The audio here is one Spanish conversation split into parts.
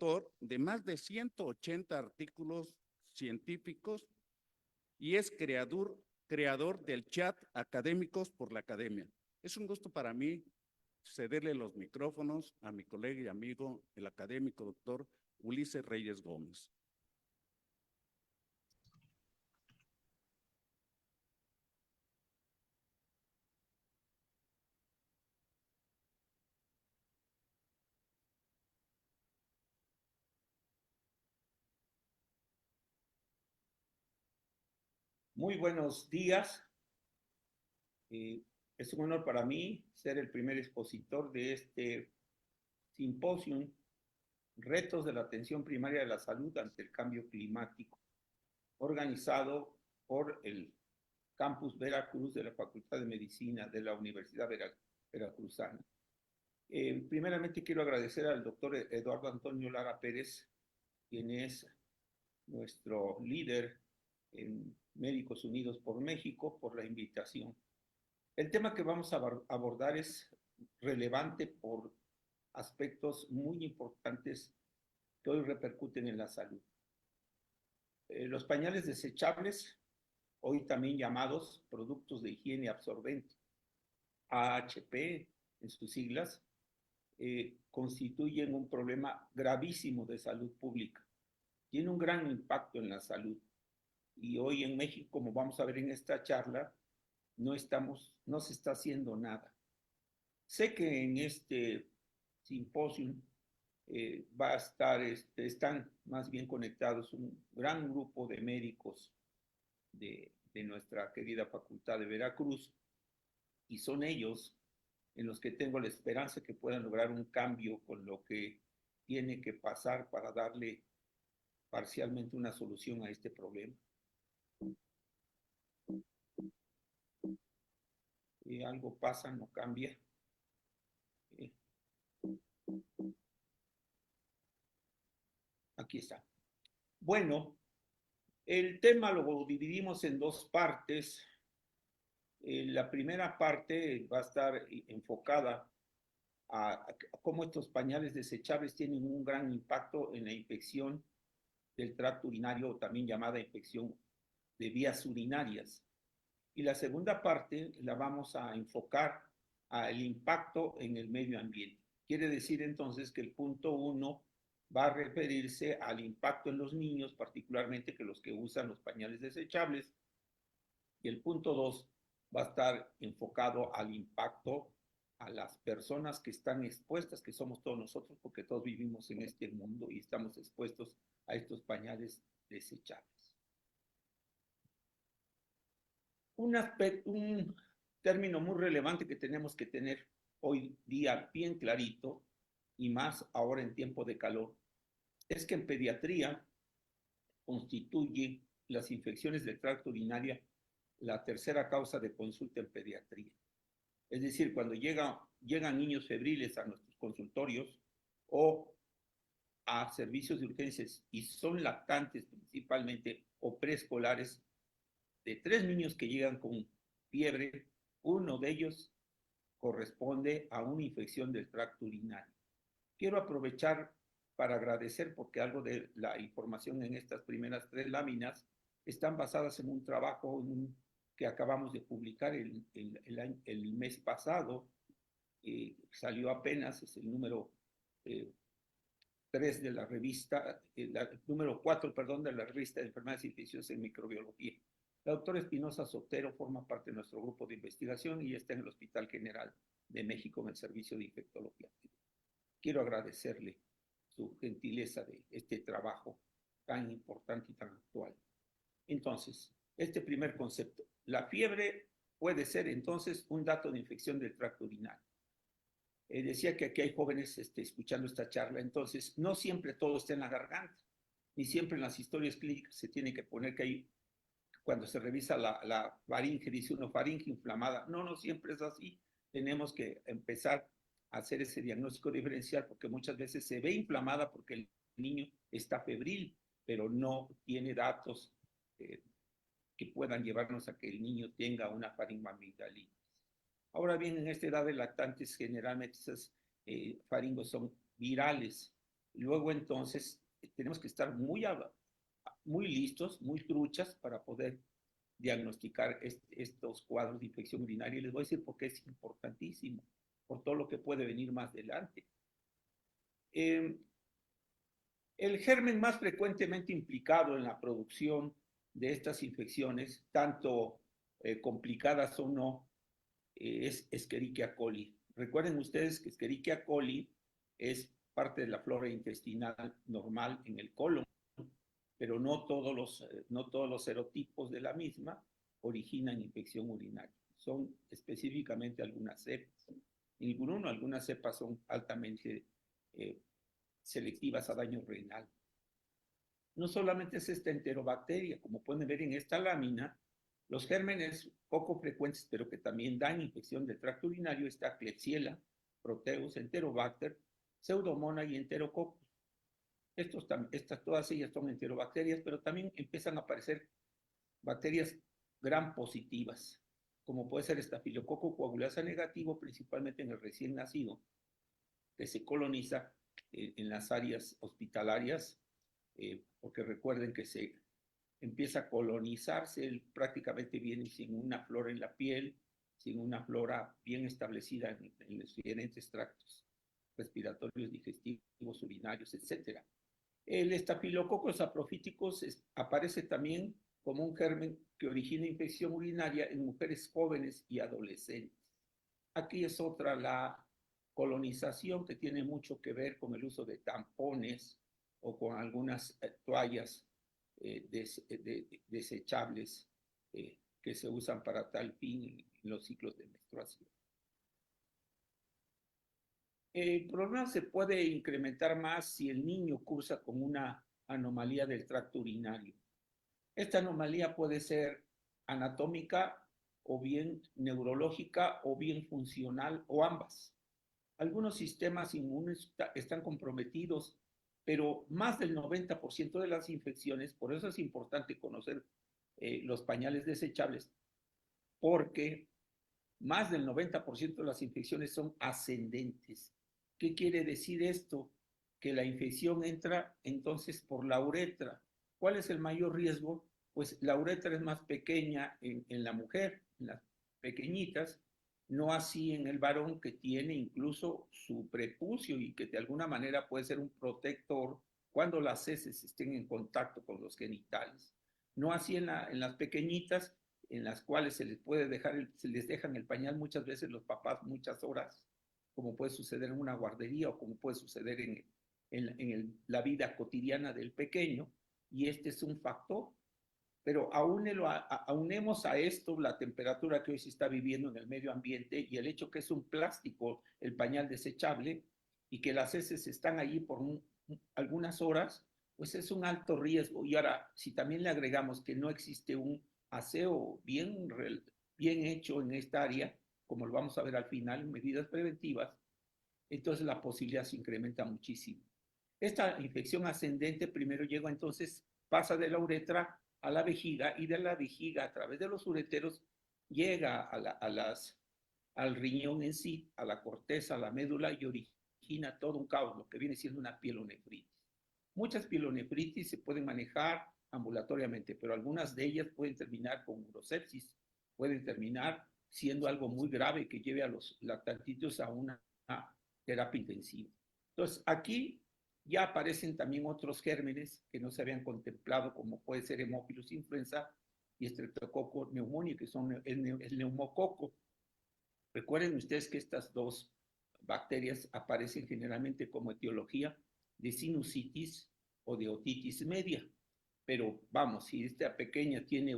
autor de más de 180 artículos científicos y es creador del chat Académicos por la Academia. Es un gusto para mí cederle los micrófonos a mi colega y amigo, el académico doctor Ulises Reyes Gómez. Muy buenos días. Es un honor para mí ser el primer expositor de este simposio, Retos de la Atención Primaria de la Salud ante el Cambio Climático, organizado por el Campus Veracruz de la Facultad de Medicina de la Universidad Veracruzana. Primeramente quiero agradecer al doctor Eduardo Antonio Lara Pérez, quien es nuestro líder en Médicos Unidos por México, por la invitación. El tema que vamos a abordar es relevante por aspectos muy importantes que hoy repercuten en la salud. Los pañales desechables, hoy también llamados productos de higiene absorbente, AHP en sus siglas, constituyen un problema gravísimo de salud pública. Tiene un gran impacto en la salud. Y hoy en México, como vamos a ver en esta charla, no se está haciendo nada. Sé que en este simposio va a estar, están más bien conectados un gran grupo de médicos de nuestra querida Facultad de Veracruz, y son ellos en los que tengo la esperanza que puedan lograr un cambio con lo que tiene que pasar para darle parcialmente una solución a este problema. Algo pasa, no cambia. Aquí está. Bueno, el tema lo dividimos en dos partes. La primera parte va a estar enfocada a cómo estos pañales desechables tienen un gran impacto en la infección del tracto urinario, también llamada infección de vías urinarias. Y la segunda parte la vamos a enfocar al impacto en el medio ambiente. Quiere decir entonces que el punto 1 va a referirse al impacto en los niños, particularmente que los que usan los pañales desechables, y el punto 2 va a estar enfocado al impacto a las personas que están expuestas, que somos todos nosotros, porque todos vivimos en este mundo y estamos expuestos a estos pañales desechables. Un término muy relevante que tenemos que tener hoy día bien clarito, y más ahora en tiempo de calor, es que en pediatría constituye las infecciones del tracto urinario la tercera causa de consulta en pediatría. Es decir, cuando llegan niños febriles a nuestros consultorios o a servicios de urgencias y son lactantes principalmente o preescolares, de 3 niños que llegan con fiebre, uno de ellos corresponde a una infección del tracto urinario. Quiero aprovechar para agradecer porque algo de la información en estas primeras 3 láminas están basadas en un trabajo que acabamos de publicar el mes pasado. Salió apenas, es el número 3 de la revista, número 4, perdón, de la revista de enfermedades infecciosas en microbiología. La doctora Espinosa Sotero forma parte de nuestro grupo de investigación y está en el Hospital General de México en el servicio de infectología. Quiero agradecerle su gentileza de este trabajo tan importante y tan actual. Entonces, este primer concepto, la fiebre puede ser entonces un dato de infección del tracto urinario. Decía que aquí hay jóvenes escuchando esta charla, entonces no siempre todo está en la garganta, ni siempre en las historias clínicas se tiene que poner que hay, cuando se revisa la faringe, dice uno faringe inflamada. No, no siempre es así. Tenemos que empezar a hacer ese diagnóstico diferencial porque muchas veces se ve inflamada porque el niño está febril, pero no tiene datos que puedan llevarnos a que el niño tenga una faringoamigdalitis. Ahora bien, en esta edad de lactantes, generalmente esas faringos son virales Luego entonces tenemos que estar muy listos, muy truchas para poder diagnosticar estos cuadros de infección urinaria. Y les voy a decir por qué es importantísimo, por todo lo que puede venir más adelante. El germen más frecuentemente implicado en la producción de estas infecciones, tanto complicadas o no, es Escherichia coli. Recuerden ustedes que Escherichia coli es parte de la flora intestinal normal en el colon, pero no todos los serotipos de la misma originan infección urinaria. Son específicamente algunas cepas. Ninguno, algunas cepas son altamente selectivas a daño renal. No solamente es esta enterobacteria, como pueden ver en esta lámina, los gérmenes poco frecuentes, pero que también dan infección del tracto urinario, está Klebsiella, Proteus, Enterobacter, Pseudomonas y Enterococcus. Todas ellas son enterobacterias, pero también empiezan a aparecer bacterias gram positivas, como puede ser Staphylococcus coagulasa negativo, principalmente en el recién nacido, que se coloniza en las áreas hospitalarias, porque recuerden que se empieza a colonizarse, él prácticamente viene sin una flora en la piel, sin una flora bien establecida en los diferentes tractos respiratorios, digestivos, urinarios, etc. El Staphylococcus saprophyticus aparece también como un germen que origina infección urinaria en mujeres jóvenes y adolescentes. Aquí es otra la colonización que tiene mucho que ver con el uso de tampones o con algunas toallas desechables que se usan para tal fin en los ciclos de menstruación. El problema se puede incrementar más si el niño cursa con una anomalía del tracto urinario. Esta anomalía puede ser anatómica o bien neurológica o bien funcional o ambas. Algunos sistemas inmunes están comprometidos, pero más del 90% de las infecciones, por eso es importante conocer los pañales desechables, porque más del 90% de las infecciones son ascendentes. ¿Qué quiere decir esto? Que la infección entra entonces por la uretra. ¿Cuál es el mayor riesgo? Pues la uretra es más pequeña en la mujer, en las pequeñitas, no así en el varón, que tiene incluso su prepucio y que de alguna manera puede ser un protector cuando las heces estén en contacto con los genitales. No así en las pequeñitas, en las cuales se les dejan el pañal muchas veces los papás muchas horas, como puede suceder en una guardería o como puede suceder la vida cotidiana del pequeño, y este es un factor. Pero aunemos a esto la temperatura que hoy se está viviendo en el medio ambiente y el hecho que es un plástico, el pañal desechable, y que las heces están allí por algunas horas, pues es un alto riesgo. Y ahora, si también le agregamos que no existe un aseo bien hecho en esta área, como lo vamos a ver al final, medidas preventivas, entonces la posibilidad se incrementa muchísimo. Esta infección ascendente primero llega entonces, pasa de la uretra a la vejiga, y de la vejiga a través de los ureteros llega al riñón en sí, a la corteza, a la médula, y origina todo un caos, lo que viene siendo una pielonefritis. Muchas pielonefritis se pueden manejar ambulatoriamente, pero algunas de ellas pueden terminar con urosepsis, pueden terminar siendo algo muy grave que lleve a los lactantitos a una terapia intensiva. Entonces, aquí ya aparecen también otros gérmenes que no se habían contemplado, como puede ser Haemophilus influenza y Streptococcus pneumoniae, que son el neumococo. Recuerden ustedes que estas dos bacterias aparecen generalmente como etiología de sinusitis o de otitis media. Pero vamos, si esta pequeña tiene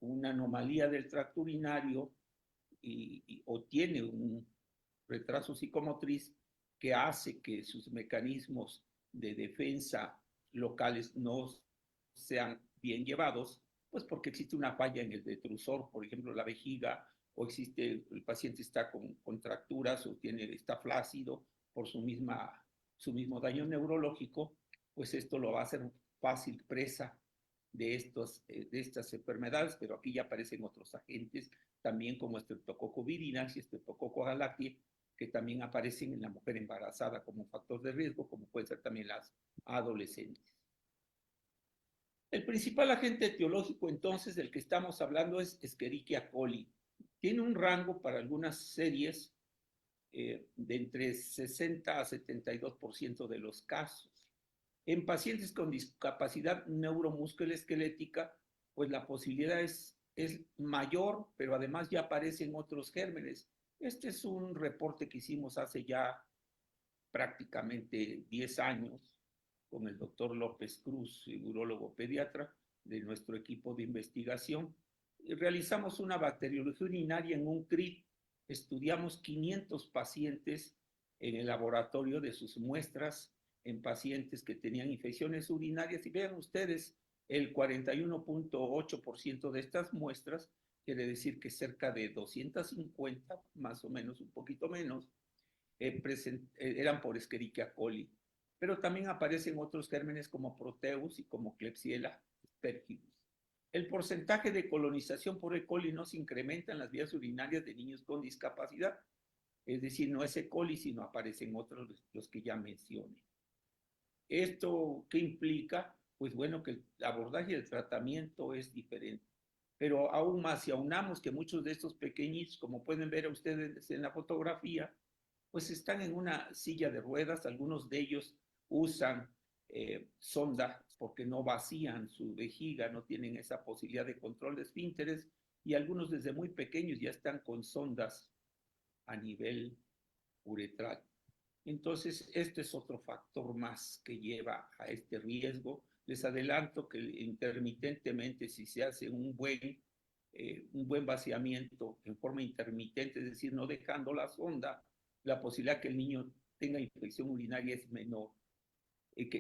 una anomalía del tracto urinario o tiene un retraso psicomotriz que hace que sus mecanismos de defensa locales no sean bien llevados, pues porque existe una falla en el detrusor, por ejemplo, la vejiga, o el paciente está con contracturas o está flácido por su mismo daño neurológico, pues esto lo va a hacer fácil presa de estas enfermedades, pero aquí ya aparecen otros agentes, también como Streptococcus viridans y Streptococcus galactiae, que también aparecen en la mujer embarazada como factor de riesgo, como pueden ser también las adolescentes. El principal agente etiológico entonces del que estamos hablando es Escherichia coli. Tiene un rango para algunas series de entre 60 a 72% de los casos. En pacientes con discapacidad neuromusculoesquelética, pues la posibilidad es mayor, pero además ya aparecen otros gérmenes. Este es un reporte que hicimos hace ya prácticamente 10 años con el doctor López Cruz, urólogo pediatra de nuestro equipo de investigación. Y realizamos una bacteriología urinaria en un CRIT, estudiamos 500 pacientes en el laboratorio de sus muestras en pacientes que tenían infecciones urinarias y vean ustedes, el 41.8% de estas muestras, quiere decir que cerca de 250, más o menos, un poquito menos, eran por Escherichia coli, pero también aparecen otros gérmenes como Proteus y como Klebsiella aspergillus. El porcentaje de colonización por E. coli no se incrementa en las vías urinarias de niños con discapacidad, es decir, no es E. coli, sino aparecen otros, los que ya mencioné. ¿Esto qué implica? Pues bueno, que el abordaje y el tratamiento es diferente. Pero aún más, si aunamos que muchos de estos pequeñitos, como pueden ver ustedes en la fotografía, pues están en una silla de ruedas, algunos de ellos usan sonda porque no vacían su vejiga, no tienen esa posibilidad de control de esfínteres, y algunos desde muy pequeños ya están con sondas a nivel uretral. Entonces, este es otro factor más que lleva a este riesgo. Les adelanto que intermitentemente, si se hace un buen vaciamiento en forma intermitente, es decir, no dejando la sonda, la posibilidad que el niño tenga infección urinaria es menor,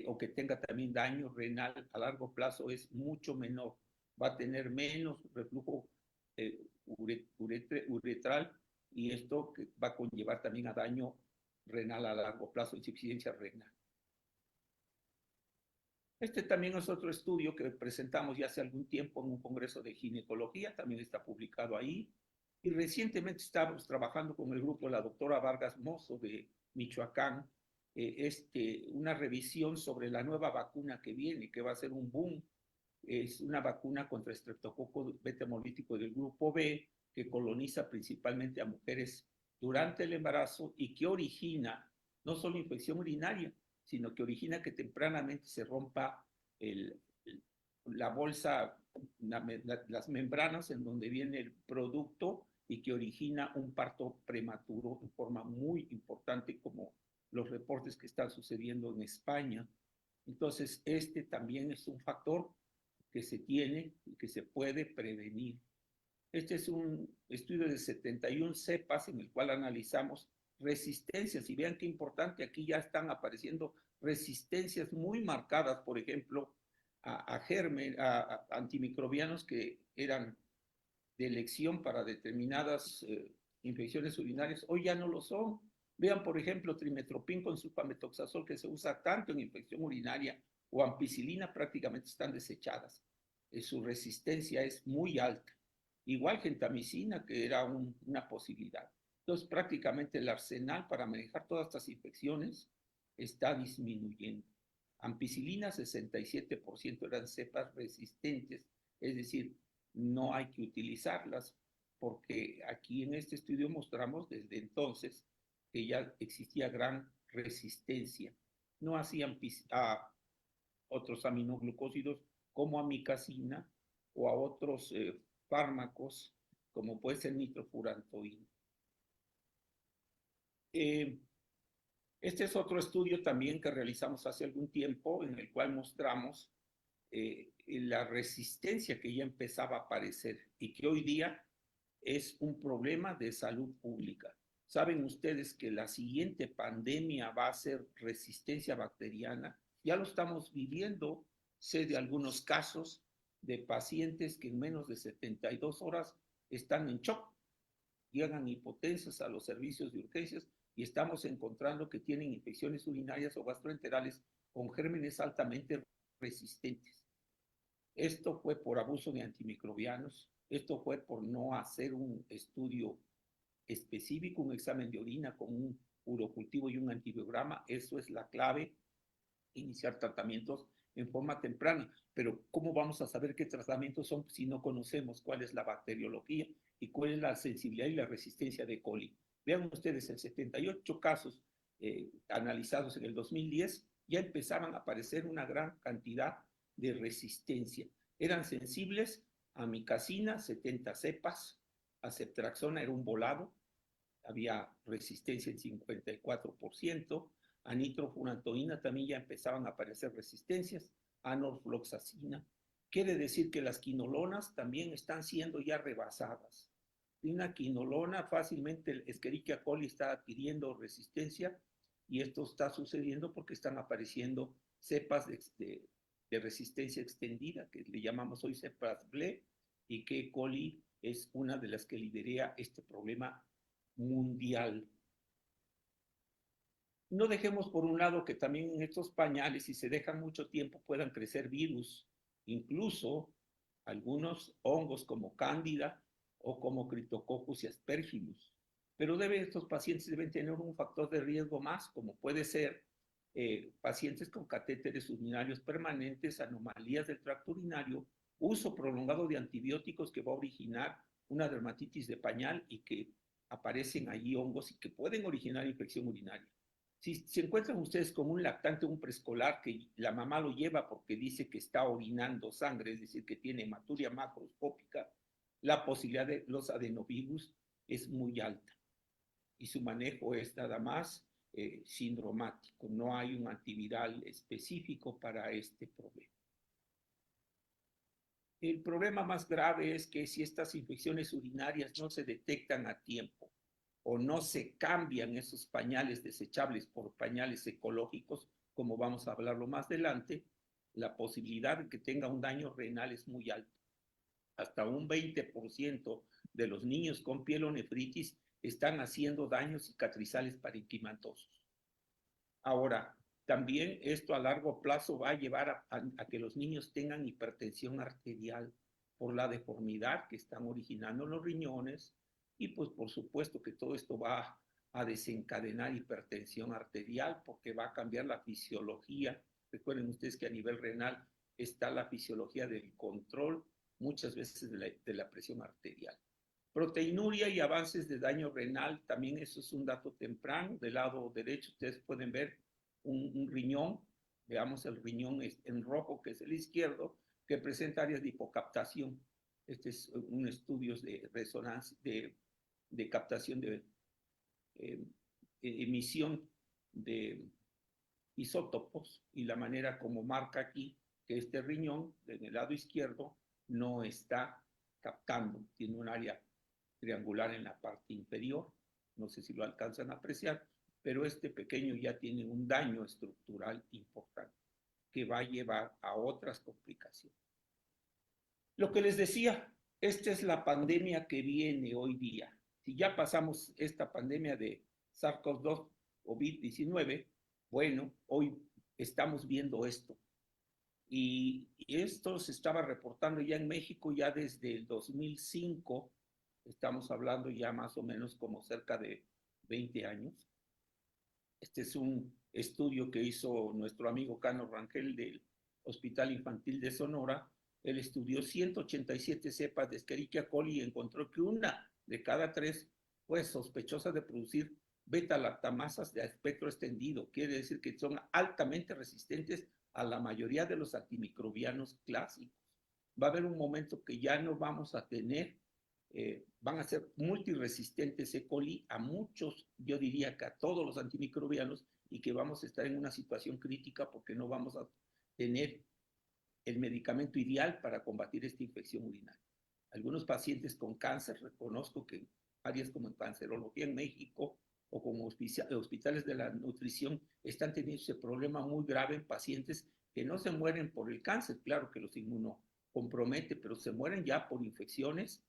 o que tenga también daño renal a largo plazo es mucho menor. Va a tener menos reflujo uretral, y esto va a conllevar también a daño renal a largo plazo, insuficiencia renal. Este también es otro estudio que presentamos ya hace algún tiempo en un congreso de ginecología, también está publicado ahí. Y recientemente estamos trabajando con el grupo de la doctora Vargas Mozo de Michoacán, una revisión sobre la nueva vacuna que viene, que va a ser un boom. Es una vacuna contra estreptococo beta hemolítico del grupo B, que coloniza principalmente a mujeres durante el embarazo y que origina no solo infección urinaria, sino que origina que tempranamente se rompa la bolsa, las membranas en donde viene el producto, y que origina un parto prematuro en forma muy importante, como los reportes que están sucediendo en España. Entonces, este también es un factor que se tiene y que se puede prevenir. Este es un estudio de 71 cepas en el cual analizamos resistencias, y vean qué importante, aquí ya están apareciendo resistencias muy marcadas, por ejemplo, a antimicrobianos que eran de elección para determinadas infecciones urinarias, hoy ya no lo son. Vean, por ejemplo, trimetoprim con sulfametoxazol, que se usa tanto en infección urinaria, o ampicilina, prácticamente están desechadas. Su resistencia es muy alta. Igual gentamicina, que era una posibilidad. Entonces, prácticamente el arsenal para manejar todas estas infecciones está disminuyendo. Ampicilina, 67% eran cepas resistentes, es decir, no hay que utilizarlas, porque aquí en este estudio mostramos desde entonces que ya existía gran resistencia. No hacían a otros aminoglucósidos como amicacina, o a otros fármacos como puede ser nitrofurantoína. Este es otro estudio también que realizamos hace algún tiempo, en el cual mostramos la resistencia que ya empezaba a aparecer y que hoy día es un problema de salud pública. Saben ustedes que la siguiente pandemia va a ser resistencia bacteriana. Ya lo estamos viviendo. Sé de algunos casos de pacientes que en menos de 72 horas están en shock, llegan hipotensos a los servicios de urgencias, y estamos encontrando que tienen infecciones urinarias o gastroenterales con gérmenes altamente resistentes. Esto fue por abuso de antimicrobianos, esto fue por no hacer un estudio específico, un examen de orina con un urocultivo y un antibiograma. Eso es la clave, iniciar tratamientos en forma temprana. Pero ¿cómo vamos a saber qué tratamientos son si no conocemos cuál es la bacteriología y cuál es la sensibilidad y la resistencia de coli? Vean ustedes, en 78 casos analizados en el 2010, ya empezaban a aparecer una gran cantidad de resistencia. Eran sensibles a micacina, 70 cepas, a ceftriaxona era un volado, había resistencia en 54%, a nitrofurantoína también ya empezaban a aparecer resistencias, a norfloxacina. Quiere decir que las quinolonas también están siendo ya rebasadas. Una quinolona fácilmente el Escherichia coli está adquiriendo resistencia y esto está sucediendo porque están apareciendo cepas de resistencia extendida, que le llamamos hoy cepas BLE, y que coli es una de las que lidera este problema mundial. No dejemos por un lado que también en estos pañales, si se dejan mucho tiempo, puedan crecer virus, incluso algunos hongos como cándida o como Cryptococcus y aspergillus. Pero estos pacientes deben tener un factor de riesgo más, como puede ser pacientes con catéteres urinarios permanentes, anomalías del tracto urinario, uso prolongado de antibióticos que va a originar una dermatitis de pañal y que aparecen allí hongos y que pueden originar infección urinaria. Si se encuentran ustedes con un lactante, un preescolar, que la mamá lo lleva porque dice que está orinando sangre, es decir, que tiene hematuria macroscópica, la posibilidad de los adenovirus es muy alta y su manejo es nada más sindromático. No hay un antiviral específico para este problema. El problema más grave es que si estas infecciones urinarias no se detectan a tiempo o no se cambian esos pañales desechables por pañales ecológicos, como vamos a hablarlo más adelante, la posibilidad de que tenga un daño renal es muy alta. Hasta un 20% de los niños con pielonefritis están haciendo daños cicatrizales parenquimatosos. Ahora, también esto a largo plazo va a llevar a que los niños tengan hipertensión arterial por la deformidad que están originando los riñones y pues por supuesto que todo esto va a desencadenar hipertensión arterial porque va a cambiar la fisiología. Recuerden ustedes que a nivel renal está la fisiología del control muchas veces de la presión arterial. Proteinuria y avances de daño renal, también eso es un dato temprano. Del lado derecho ustedes pueden ver un riñón, veamos el riñón en rojo, que es el izquierdo, que presenta áreas de hipocaptación. Este es un estudio de resonancia, de captación de emisión de isótopos y la manera como marca aquí que este riñón en el lado izquierdo no está captando, tiene un área triangular en la parte inferior, no sé si lo alcanzan a apreciar, pero este pequeño ya tiene un daño estructural importante que va a llevar a otras complicaciones. Lo que les decía, esta es la pandemia que viene hoy día. Si ya pasamos esta pandemia de SARS-CoV-2 COVID-19, bueno, hoy estamos viendo esto. Y esto se estaba reportando ya en México ya desde el 2005, estamos hablando ya más o menos como cerca de 20 años. Este es un estudio que hizo nuestro amigo Cano Rangel del Hospital Infantil de Sonora. Él estudió 187 cepas de Escherichia coli y encontró que una de cada 3 fue sospechosa de producir beta-lactamasas de espectro extendido. Quiere decir que son altamente resistentes a la mayoría de los antimicrobianos clásicos. Va a haber un momento que ya no vamos a tener, van a ser multiresistentes E. coli a muchos, yo diría que a todos los antimicrobianos, y que vamos a estar en una situación crítica porque no vamos a tener el medicamento ideal para combatir esta infección urinaria. Algunos pacientes con cáncer, reconozco que áreas como en cancerología en México o como hospitales de la nutrición están teniendo ese problema muy grave en pacientes que no se mueren por el cáncer, claro que los inmunocompromete, pero se mueren ya por infecciones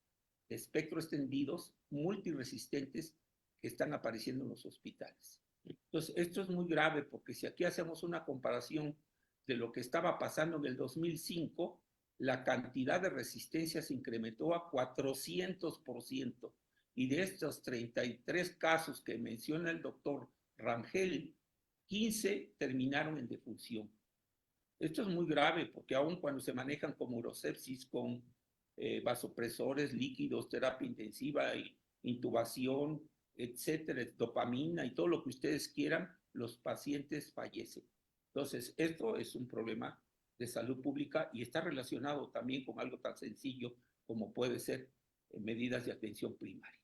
de espectro extendidos, multiresistentes, que están apareciendo en los hospitales. Entonces, esto es muy grave porque si aquí hacemos una comparación de lo que estaba pasando en el 2005, la cantidad de resistencia se incrementó a 400%. y de estos 33 casos que menciona el doctor Rangel, 15 terminaron en defunción. Esto es muy grave porque aun cuando se manejan como urosepsis con vasopresores, líquidos, terapia intensiva, intubación, etcétera, dopamina y todo lo que ustedes quieran, los pacientes fallecen. Entonces, esto es un problema de salud pública y está relacionado también con algo tan sencillo como puede ser medidas de atención primaria.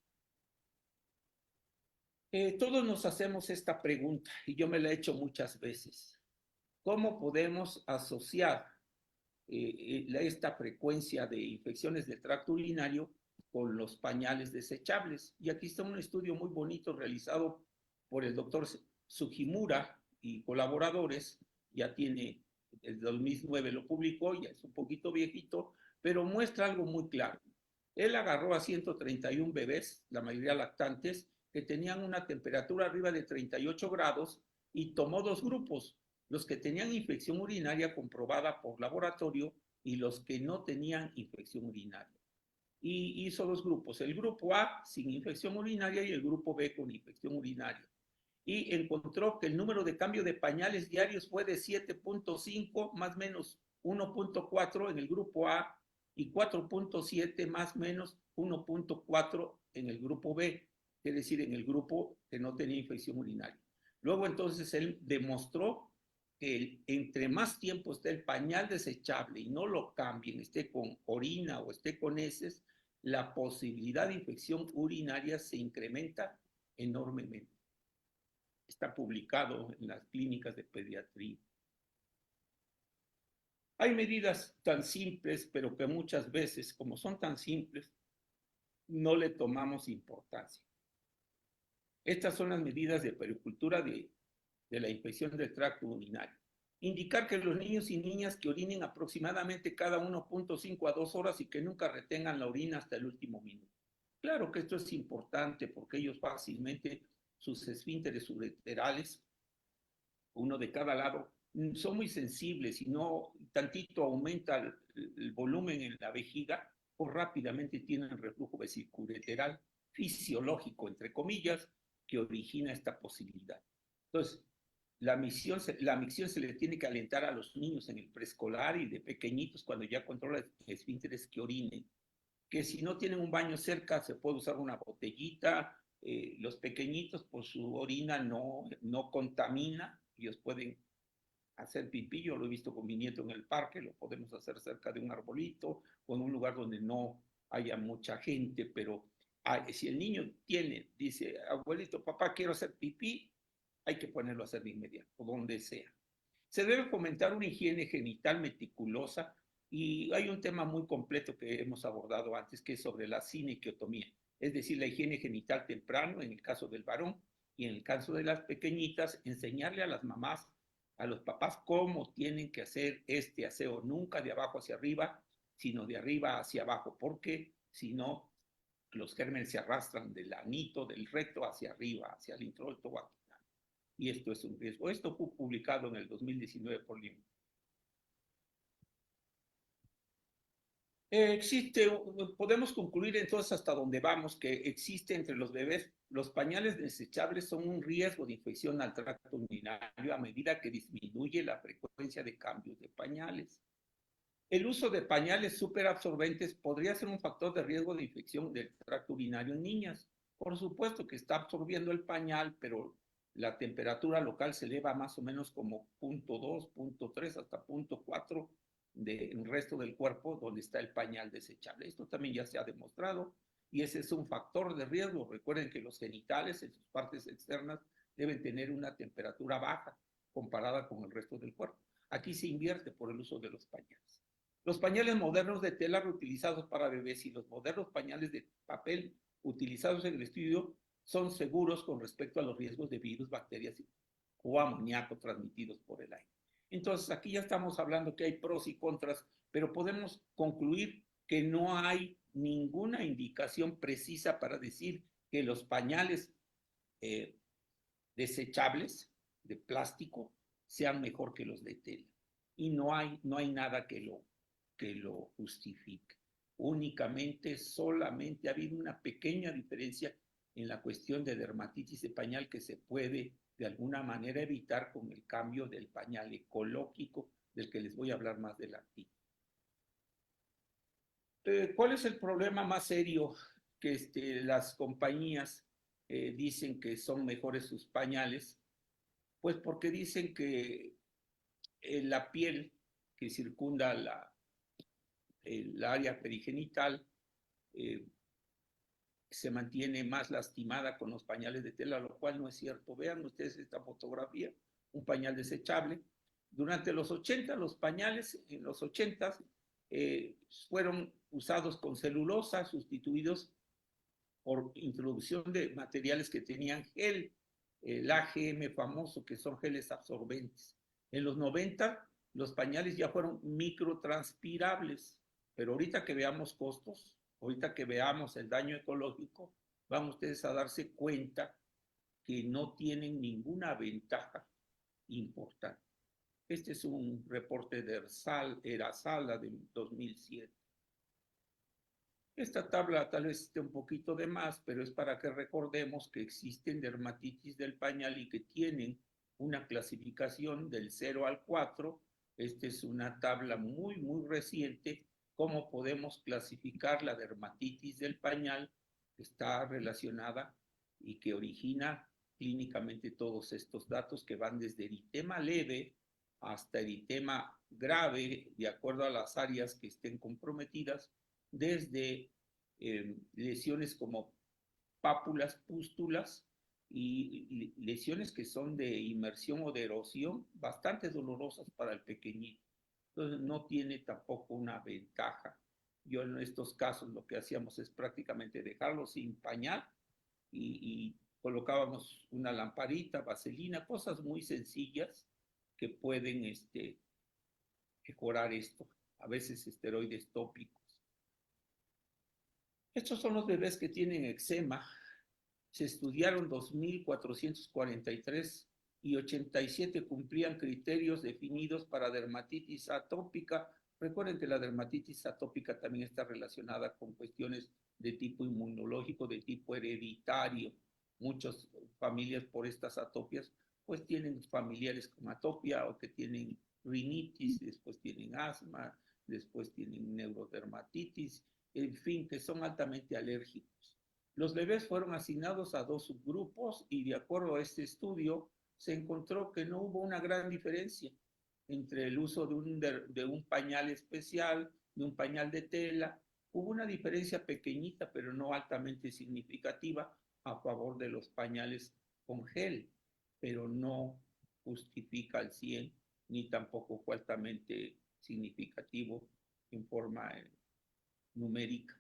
Todos nos hacemos esta pregunta y yo me la he hecho muchas veces. ¿Cómo podemos asociar esta frecuencia de infecciones del tracto urinario con los pañales desechables? Y aquí está un estudio muy bonito realizado por el doctor Sugimura y colaboradores, ya tiene, el 2009 lo publicó, ya es un poquito viejito, pero muestra algo muy claro. Él agarró a 131 bebés, la mayoría lactantes, que tenían una temperatura arriba de 38 grados y tomó dos grupos, los que tenían infección urinaria comprobada por laboratorio y los que no tenían infección urinaria. Y hizo dos grupos, el grupo A sin infección urinaria y el grupo B con infección urinaria. Y encontró que el número de cambio de pañales diarios fue de 7.5 más o menos 1.4 en el grupo A y 4.7 más o menos 1.4 en el grupo B, es decir, en el grupo que no tenía infección urinaria. Luego entonces él demostró que entre más tiempo esté el pañal desechable y no lo cambien, esté con orina o esté con heces, la posibilidad de infección urinaria se incrementa enormemente. Está publicado en las clínicas de pediatría. Hay medidas tan simples, pero que muchas veces, como son tan simples, no le tomamos importancia. Estas son las medidas de pericultura de la infección del tracto urinario. Indicar que los niños y niñas que orinen aproximadamente cada 1.5 a 2 horas y que nunca retengan la orina hasta el último minuto. Claro que esto es importante porque ellos fácilmente, sus esfínteres ureterales, uno de cada lado, son muy sensibles y no tantito aumenta el volumen en la vejiga, pues rápidamente tienen reflujo vesiculoureteral fisiológico, entre comillas, que origina esta posibilidad. Entonces, la micción se le tiene que alentar a los niños en el preescolar y de pequeñitos cuando ya controlan esfínteres que orinen, que si no tienen un baño cerca se puede usar una botellita, los pequeñitos por su orina no contamina, ellos pueden hacer pipí, yo lo he visto con mi nieto en el parque, lo podemos hacer cerca de un arbolito o en un lugar donde no haya mucha gente, pero si el niño dice, abuelito, papá, quiero hacer pipí, hay que ponerlo a hacer de inmediato, donde sea. Se debe fomentar una higiene genital meticulosa y hay un tema muy completo que hemos abordado antes, que es sobre la cinequiotomía, es decir, la higiene genital temprano en el caso del varón y en el caso de las pequeñitas, enseñarle a las mamás, a los papás cómo tienen que hacer este aseo, nunca de abajo hacia arriba, sino de arriba hacia abajo, porque si no, los gérmenes se arrastran del anito, del recto hacia arriba, hacia el introito vaginal. Y esto es un riesgo. Esto fue publicado en el 2019 por Lima. Podemos concluir entonces hasta donde vamos que existe entre los bebés, los pañales desechables son un riesgo de infección al tracto urinario a medida que disminuye la frecuencia de cambios de pañales. El uso de pañales superabsorbentes podría ser un factor de riesgo de infección del tracto urinario en niñas. Por supuesto que está absorbiendo el pañal, pero la temperatura local se eleva más o menos como 0.2, 0.3 hasta 0.4 del resto del cuerpo donde está el pañal desechable. Esto también ya se ha demostrado y ese es un factor de riesgo. Recuerden que los genitales en sus partes externas deben tener una temperatura baja comparada con el resto del cuerpo. Aquí se invierte por el uso de los pañales. Los pañales modernos de tela reutilizados para bebés y los modernos pañales de papel utilizados en el estudio son seguros con respecto a los riesgos de virus, bacterias o amoníaco transmitidos por el aire. Entonces, aquí ya estamos hablando que hay pros y contras, pero podemos concluir que no hay ninguna indicación precisa para decir que los pañales desechables de plástico sean mejor que los de tela. Y no hay nada que lo justifique. solamente ha habido una pequeña diferencia en la cuestión de dermatitis de pañal que se puede de alguna manera evitar con el cambio del pañal ecológico, del que les voy a hablar más adelante. ¿Cuál es el problema más serio que las compañías dicen que son mejores sus pañales? Pues porque dicen que la piel que circunda el área perigenital se mantiene más lastimada con los pañales de tela, lo cual no es cierto. Vean ustedes esta fotografía, un pañal desechable. Durante los 80, los pañales en los 80 fueron usados con celulosa, sustituidos por introducción de materiales que tenían gel, el AGM famoso, que son geles absorbentes. En los 90, los pañales ya fueron microtranspirables, pero ahorita que veamos costos, ahorita que veamos el daño ecológico, van ustedes a darse cuenta que no tienen ninguna ventaja importante. Este es un reporte de Erasala de 2007. Esta tabla tal vez esté un poquito de más, pero es para que recordemos que existen dermatitis del pañal y que tienen una clasificación del 0 al 4. Esta es una tabla muy reciente, cómo podemos clasificar la dermatitis del pañal, que está relacionada y que origina clínicamente todos estos datos que van desde eritema leve hasta eritema grave, de acuerdo a las áreas que estén comprometidas, desde lesiones como pápulas, pústulas y lesiones que son de inmersión o de erosión bastante dolorosas para el pequeñito. Entonces no tiene tampoco una ventaja. Yo en estos casos lo que hacíamos es prácticamente dejarlo sin pañal y colocábamos una lamparita, vaselina, cosas muy sencillas que pueden mejorar esto. A veces esteroides tópicos. Estos son los bebés que tienen eczema. Se estudiaron 2.443 y 87 cumplían criterios definidos para dermatitis atópica. Recuerden que la dermatitis atópica también está relacionada con cuestiones de tipo inmunológico, de tipo hereditario. Muchas familias por estas atopias pues tienen familiares con atopia o que tienen rinitis, después tienen asma, después tienen neurodermatitis, en fin, que son altamente alérgicos. Los bebés fueron asignados a 2 subgrupos y de acuerdo a este estudio se encontró que no hubo una gran diferencia entre el uso de un pañal especial, de un pañal de tela. Hubo una diferencia pequeñita, pero no altamente significativa, a favor de los pañales con gel, pero no justifica al 100, ni tampoco fue altamente significativo en forma numérica.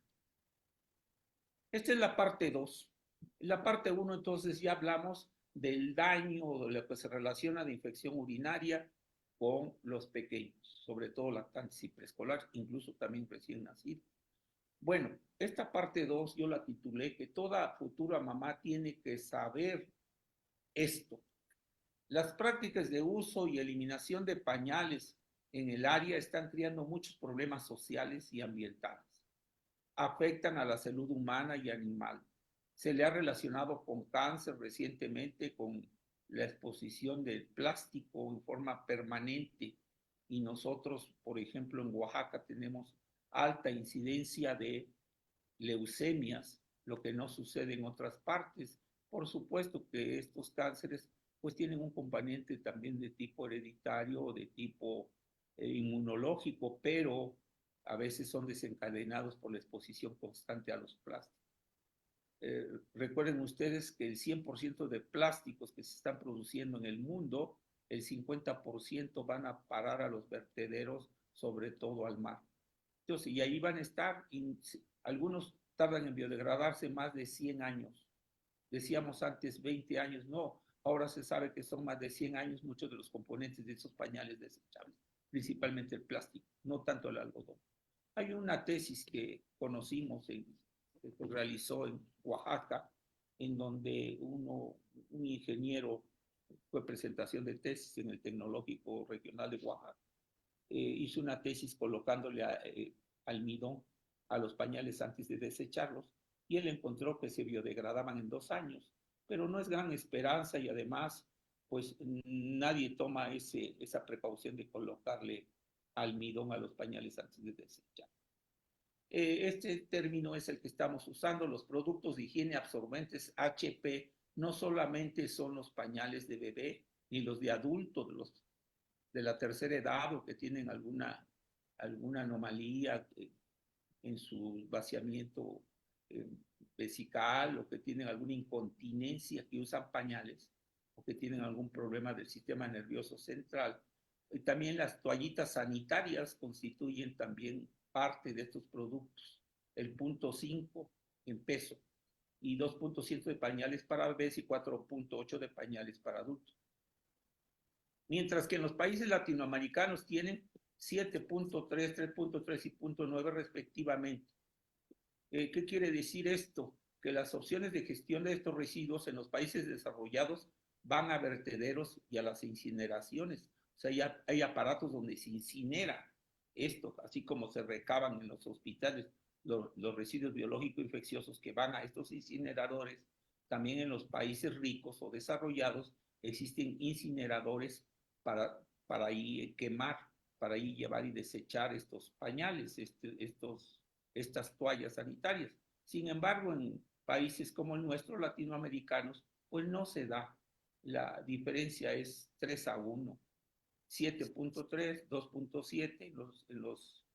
Esta es la parte 2. En la parte 1 entonces ya hablamos del daño de lo que se relaciona de infección urinaria con los pequeños, sobre todo lactantes y preescolares, incluso también recién nacidos. Bueno, esta parte 2 yo la titulé que toda futura mamá tiene que saber esto. Las prácticas de uso y eliminación de pañales en el área están creando muchos problemas sociales y ambientales. Afectan a la salud humana y animal. Se le ha relacionado con cáncer recientemente, con la exposición del plástico en forma permanente. Y nosotros, por ejemplo, en Oaxaca tenemos alta incidencia de leucemias, lo que no sucede en otras partes. Por supuesto que estos cánceres pues tienen un componente también de tipo hereditario o de tipo inmunológico, pero a veces son desencadenados por la exposición constante a los plásticos. Recuerden ustedes que el 100% de plásticos que se están produciendo en el mundo, el 50% van a parar a los vertederos, sobre todo al mar. Entonces, y ahí van a estar, algunos tardan en biodegradarse más de 100 años. Decíamos antes 20 años, no, ahora se sabe que son más de 100 años muchos de los componentes de esos pañales desechables, principalmente el plástico, no tanto el algodón. Hay una tesis que conocimos, que se realizó en Oaxaca, en donde un ingeniero fue presentación de tesis en el Tecnológico Regional de Oaxaca. Hizo una tesis colocándole almidón a los pañales antes de desecharlos y él encontró que se biodegradaban en 2 años, pero no es gran esperanza y además pues nadie toma esa precaución de colocarle almidón a los pañales antes de desechar. Este término es el que estamos usando. Los productos de higiene absorbentes HP no solamente son los pañales de bebé ni los de adulto, de la tercera edad o que tienen alguna anomalía en su vaciamiento vesical o que tienen alguna incontinencia, que usan pañales o que tienen algún problema del sistema nervioso central. Y también las toallitas sanitarias constituyen también parte de estos productos. El 0.5 en peso y 2.7 de pañales para bebés y 4.8 de pañales para adultos. Mientras que en los países latinoamericanos tienen 7.3, 3.3 y 0.9 respectivamente. ¿Qué quiere decir esto? Que las opciones de gestión de estos residuos en los países desarrollados van a vertederos y a las incineraciones. O sea, ya hay aparatos donde se incinera esto, así como se recaban en los hospitales los residuos biológicos infecciosos que van a estos incineradores. También en los países ricos o desarrollados existen incineradores para ahí quemar, para ahí llevar y desechar estos pañales, estas toallas sanitarias. Sin embargo, en países como el nuestro, latinoamericanos, pues no se da. La diferencia es 3-1, 7.3, 2.7 en los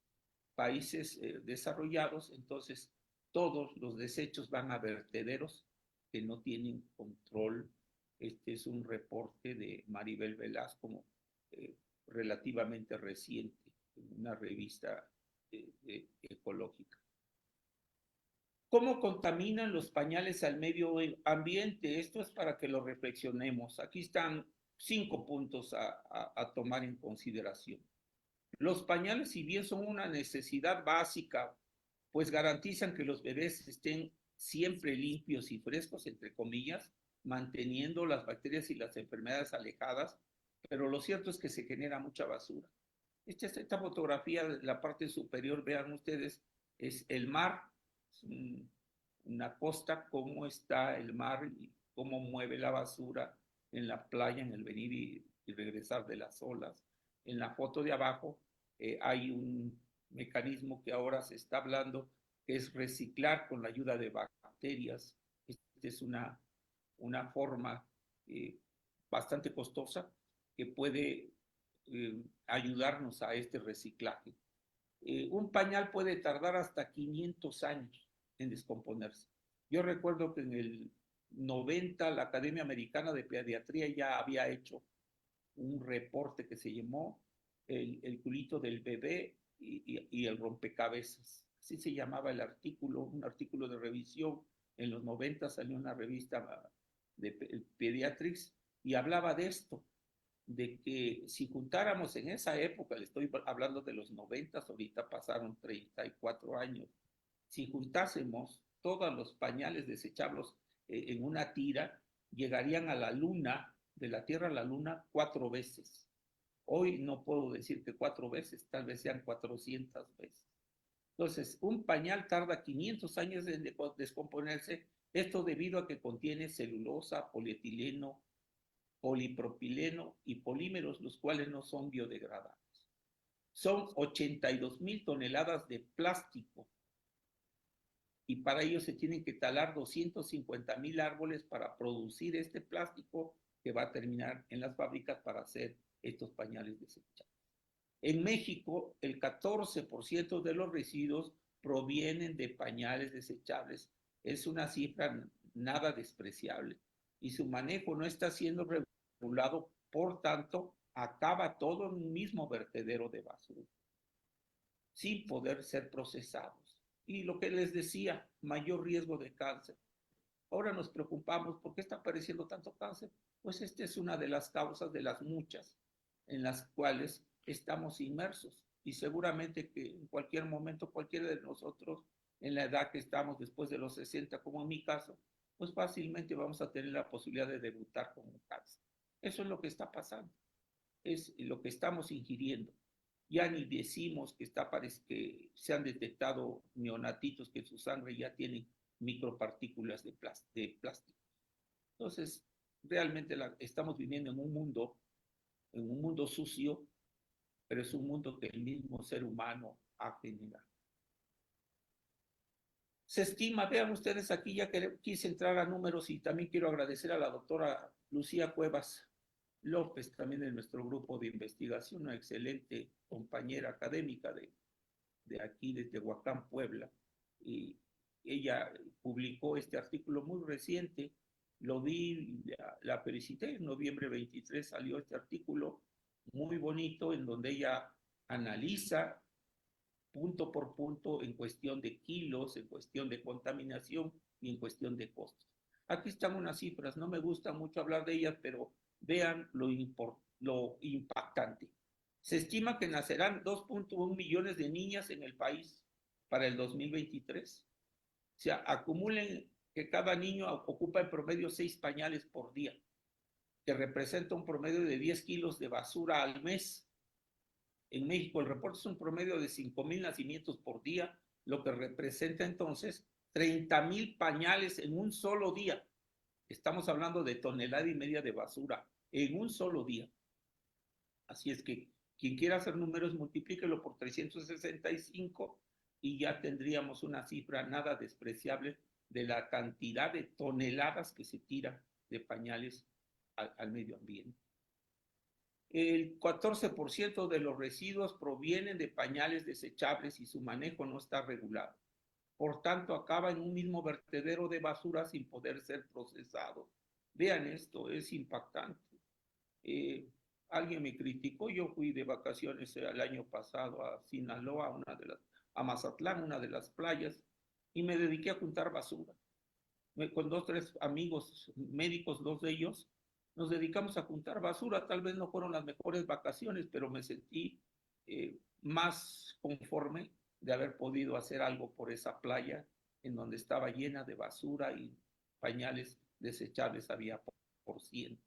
países desarrollados. Entonces, todos los desechos van a vertederos que no tienen control. Este es un reporte de Maribel Velasco, relativamente reciente, en una revista ecológica. ¿Cómo contaminan los pañales al medio ambiente? Esto es para que lo reflexionemos. Aquí están 5 puntos a tomar en consideración. Los pañales, si bien son una necesidad básica, pues garantizan que los bebés estén siempre limpios y frescos, entre comillas, manteniendo las bacterias y las enfermedades alejadas, pero lo cierto es que se genera mucha basura. Esta fotografía de la parte superior, vean ustedes, es el mar, es una costa, cómo está el mar y cómo mueve la basura en la playa, en el venir y regresar de las olas. En la foto de abajo hay un mecanismo que ahora se está hablando, que es reciclar con la ayuda de bacterias. Esta es una forma bastante costosa que puede ayudarnos a este reciclaje. Un pañal puede tardar hasta 500 años en descomponerse. Yo recuerdo que en el 90 la Academia Americana de Pediatría ya había hecho un reporte que se llamó el culito del bebé y el rompecabezas. Así se llamaba el artículo, un artículo de revisión. En los 90 salió una revista de Pediatrics y hablaba de esto, de que si juntáramos en esa época, le estoy hablando de los 90, ahorita pasaron 34 años, si juntásemos todos los pañales desechables en una tira, llegarían a la luna, de la Tierra a la luna, 4 veces. Hoy no puedo decir que 4 veces, tal vez sean 400 veces. Entonces, un pañal tarda 500 años en descomponerse, esto debido a que contiene celulosa, polietileno, polipropileno y polímeros, los cuales no son biodegradables. Son 82,000 toneladas de plástico y para ello se tienen que talar 250,000 árboles para producir este plástico que va a terminar en las fábricas para hacer estos pañales desechables. En México, el 14% de los residuos provienen de pañales desechables. Es una cifra nada despreciable y su manejo no está siendo regulado, por tanto, acaba todo en un mismo vertedero de basura, sin poder ser procesados. Y lo que les decía, mayor riesgo de cáncer. Ahora nos preocupamos, ¿por qué está apareciendo tanto cáncer? Pues esta es una de las causas de las muchas en las cuales estamos inmersos. Y seguramente que en cualquier momento, cualquiera de nosotros, en la edad que estamos después de los 60, como en mi caso, pues fácilmente vamos a tener la posibilidad de debutar con un cáncer. Eso es lo que está pasando, es lo que estamos ingiriendo. ya ni decimos que, que se han detectado neonatitos que en su sangre ya tienen micropartículas de plástico. Entonces, realmente estamos viviendo en un mundo sucio, pero es un mundo que el mismo ser humano ha generado. Se estima, vean ustedes aquí, ya que quise entrar a números y también quiero agradecer a la doctora Lucía Cuevas López, también de nuestro grupo de investigación, una excelente compañera académica de aquí, de Tehuacán, Puebla. Y ella publicó este artículo muy reciente, lo vi, la felicité, en noviembre 23 salió este artículo muy bonito en donde ella analiza punto por punto en cuestión de kilos, en cuestión de contaminación y en cuestión de costos. Aquí están unas cifras, no me gusta mucho hablar de ellas, pero vean lo impactante. Se estima que nacerán 2.1 millones de niñas en el país para el 2023. O sea, acumulen que cada niño ocupa en promedio 6 pañales por día, que representa un promedio de 10 kilos de basura al mes. En México el reporte es un promedio de 5,000 nacimientos por día, lo que representa entonces 30,000 pañales en un solo día. Estamos hablando de 1,5 toneladas de basura en un solo día. Así es que quien quiera hacer números, multiplíquelo por 365 y ya tendríamos una cifra nada despreciable de la cantidad de toneladas que se tira de pañales al medio ambiente. El 14% de los residuos provienen de pañales desechables y su manejo no está regulado. Por tanto, acaba en un mismo vertedero de basura sin poder ser procesado. Vean esto, es impactante. Alguien me criticó, yo fui de vacaciones el año pasado a Sinaloa, a Mazatlán, una de las playas, y me dediqué a juntar basura. Con 2, 3 amigos médicos, 2 de ellos, nos dedicamos a juntar basura. Tal vez no fueron las mejores vacaciones, pero me sentí más conforme de haber podido hacer algo por esa playa en donde estaba llena de basura y pañales desechables había por ciento.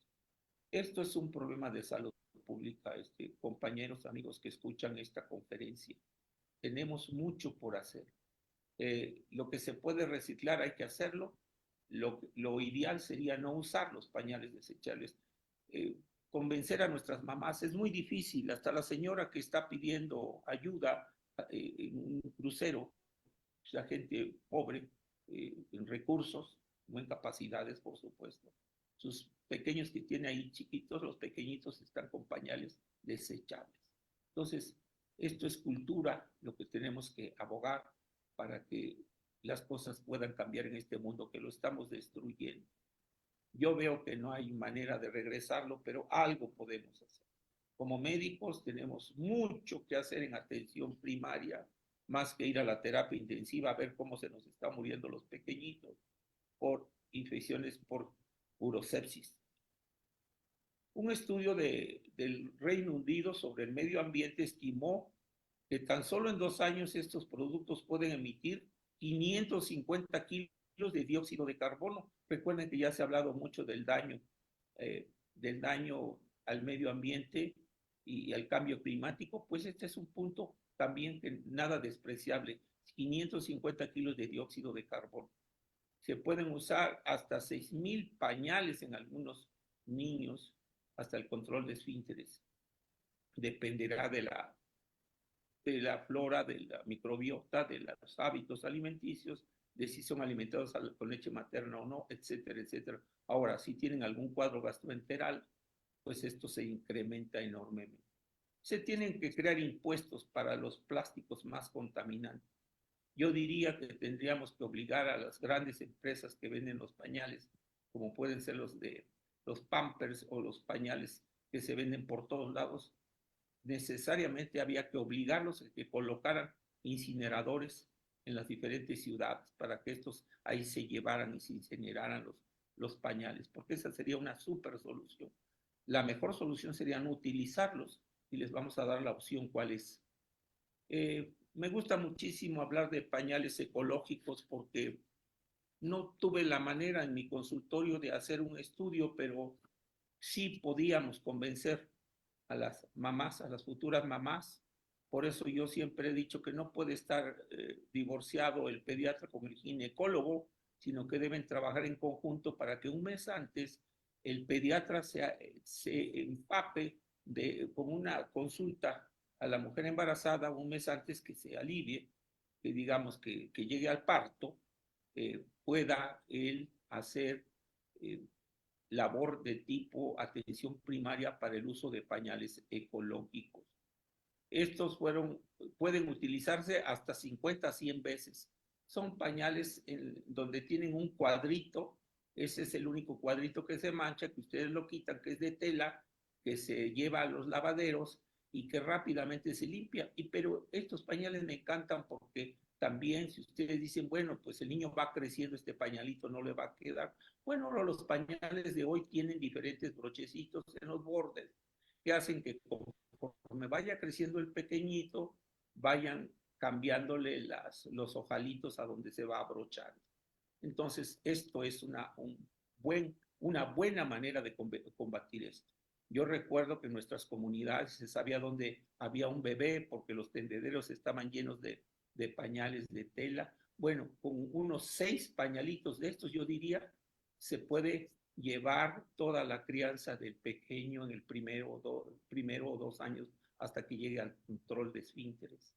Esto es un problema de salud pública, compañeros, amigos que escuchan esta conferencia. Tenemos mucho por hacer. Lo que se puede reciclar hay que hacerlo. Lo ideal sería no usar los pañales desechables. Convencer a nuestras mamás es muy difícil. Hasta la señora que está pidiendo ayuda en un crucero, la gente pobre, en recursos, no en capacidades, por supuesto. Sus pequeños que tiene ahí chiquitos, los pequeñitos están con pañales desechables. Entonces, esto es cultura, lo que tenemos que abogar para que las cosas puedan cambiar en este mundo que lo estamos destruyendo. Yo veo que no hay manera de regresarlo, pero algo podemos hacer. Como médicos tenemos mucho que hacer en atención primaria, más que ir a la terapia intensiva a ver cómo se nos están muriendo los pequeñitos por infecciones por urosepsis. Un estudio del Reino Unido sobre el medio ambiente estimó que tan solo en 2 años estos productos pueden emitir 550 kilos de dióxido de carbono. Recuerden que ya se ha hablado mucho del daño al medio ambiente y al cambio climático, pues este es un punto también que nada despreciable, 550 kilos de dióxido de carbono. Se pueden usar hasta 6,000 pañales en algunos niños, hasta el control de esfínteres. Dependerá de la flora, de la microbiota, de los hábitos alimenticios, de si son alimentados con leche materna o no, etcétera, etcétera. Ahora, si tienen algún cuadro gastroenteral, pues esto se incrementa enormemente. Se tienen que crear impuestos para los plásticos más contaminantes. Yo diría que tendríamos que obligar a las grandes empresas que venden los pañales, como pueden ser los Pampers o los pañales que se venden por todos lados, necesariamente había que obligarlos a que colocaran incineradores en las diferentes ciudades para que estos ahí se llevaran y se incineraran los pañales, porque esa sería una súper solución. La mejor solución sería no utilizarlos y les vamos a dar la opción cuál es. Me gusta muchísimo hablar de pañales ecológicos porque no tuve la manera en mi consultorio de hacer un estudio, pero sí podíamos convencer a las mamás, a las futuras mamás, Por eso yo siempre he dicho que no puede estar divorciado el pediatra con el ginecólogo, sino que deben trabajar en conjunto para que un mes antes el pediatra se empape con una consulta a la mujer embarazada un mes antes que se alivie, que digamos que llegue al parto, pueda él hacer labor de tipo atención primaria para el uso de pañales ecológicos. Estos pueden utilizarse hasta 50 a 100 veces. Son pañales donde tienen un cuadrito, ese es el único cuadrito que se mancha, que ustedes lo quitan, que es de tela, que se lleva a los lavaderos y que rápidamente se limpia. Pero estos pañales me encantan porque también si ustedes dicen, bueno, pues el niño va creciendo, este pañalito no le va a quedar. Bueno, los pañales de hoy tienen diferentes brochecitos en los bordes que hacen que conforme vaya creciendo el pequeñito, vayan cambiándole los ojalitos a donde se va a abrochar. Entonces, esto es una buena manera de combatir esto. Yo recuerdo que en nuestras comunidades se sabía dónde había un bebé porque los tendederos estaban llenos de pañales de tela. Bueno, con unos 6 pañalitos de estos, yo diría, se puede llevar toda la crianza del pequeño en el primero o 2 años hasta que llegue al control de esfínteres.